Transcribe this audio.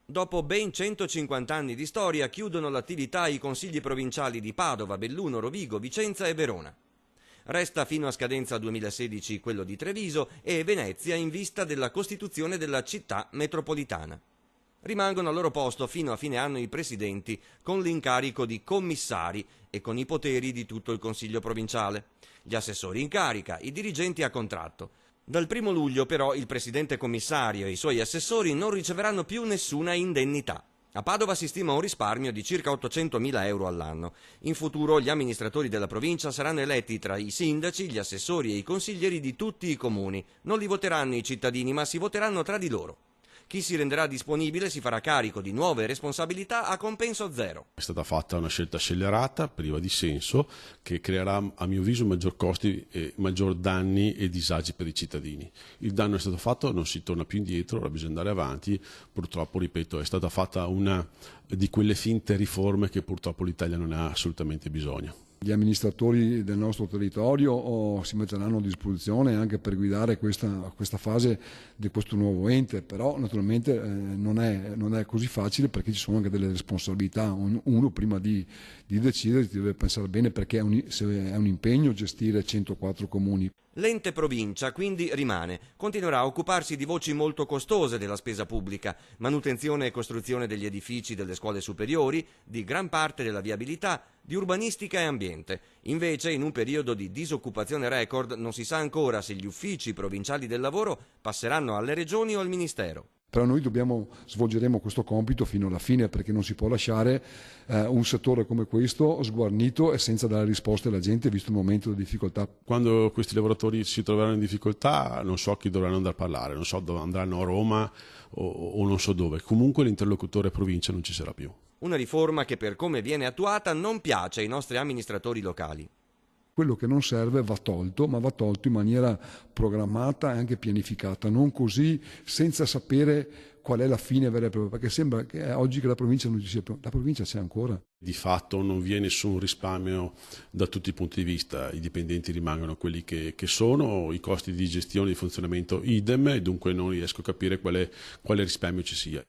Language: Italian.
Dopo ben 150 anni di storia chiudono l'attività i consigli provinciali di Padova, Belluno, Rovigo, Vicenza e Verona. Resta fino a scadenza 2016 quello di Treviso e Venezia in vista della costituzione della città metropolitana. Rimangono al loro posto fino a fine anno i presidenti con l'incarico di commissari e con i poteri di tutto il Consiglio provinciale, gli assessori in carica, i dirigenti a contratto. Dal 1° luglio però il presidente commissario e i suoi assessori non riceveranno più nessuna indennità. A Padova si stima un risparmio di circa 800.000 euro all'anno. In futuro gli amministratori della provincia saranno eletti tra i sindaci, gli assessori e i consiglieri di tutti i comuni. Non li voteranno i cittadini, ma si voteranno tra di loro. Chi si renderà disponibile si farà carico di nuove responsabilità a compenso zero. È stata fatta una scelta scellerata, priva di senso, che creerà a mio avviso maggior costi e maggior danni e disagi per i cittadini. Il danno è stato fatto, non si torna più indietro, ora bisogna andare avanti. Purtroppo, ripeto, è stata fatta una di quelle finte riforme che purtroppo l'Italia non ha assolutamente bisogno. Gli amministratori del nostro territorio si metteranno a disposizione anche per guidare questa fase di questo nuovo ente, però naturalmente non è così facile perché ci sono anche delle responsabilità. Uno prima di decidere deve pensare bene perché è un impegno gestire 104 comuni. L'ente provincia quindi rimane, continuerà a occuparsi di voci molto costose della spesa pubblica, manutenzione e costruzione degli edifici delle scuole superiori, di gran parte della viabilità, di urbanistica e ambiente. Invece, in un periodo di disoccupazione record, non si sa ancora se gli uffici provinciali del lavoro passeranno alle regioni o al Ministero. Però noi svolgeremo questo compito fino alla fine perché non si può lasciare un settore come questo sguarnito e senza dare risposte alla gente visto il momento di difficoltà. Quando questi lavoratori si troveranno in difficoltà non so chi dovranno andare a parlare, non so dove andranno, a Roma o non so dove. Comunque l'interlocutore provincia non ci sarà più. Una riforma che per come viene attuata non piace ai nostri amministratori locali. Quello che non serve va tolto, ma va tolto in maniera programmata e anche pianificata, non così senza sapere qual è la fine vera e propria, perché sembra che oggi che la provincia non ci sia più, la provincia c'è ancora. Di fatto non vi è nessun risparmio da tutti i punti di vista, i dipendenti rimangono quelli che sono, i costi di gestione e di funzionamento idem e dunque non riesco a capire quale risparmio ci sia.